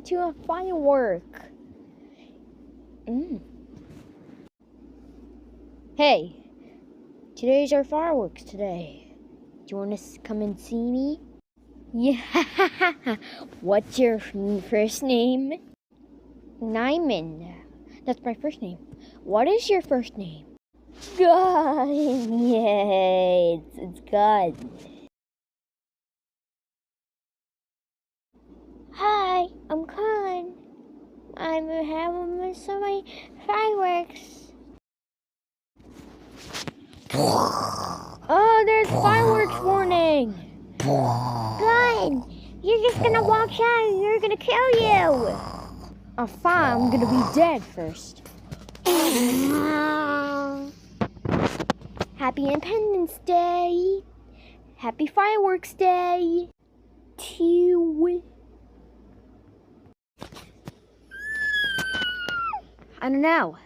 going to a firework. Hey, today's our fireworks today. Do you want to come and see me? Yeah. What's your first name? Nyman. That's my first name. What is your first name? Gun. Yay, it's Gun. Hi, I'm Con. I'm having some of my fireworks. Oh, there's fireworks warning. Gun, you're just gonna walk out and you're gonna kill you. Oh, fine, I'm gonna be dead first. Happy Independence Day. Happy Fireworks Day. I don't know.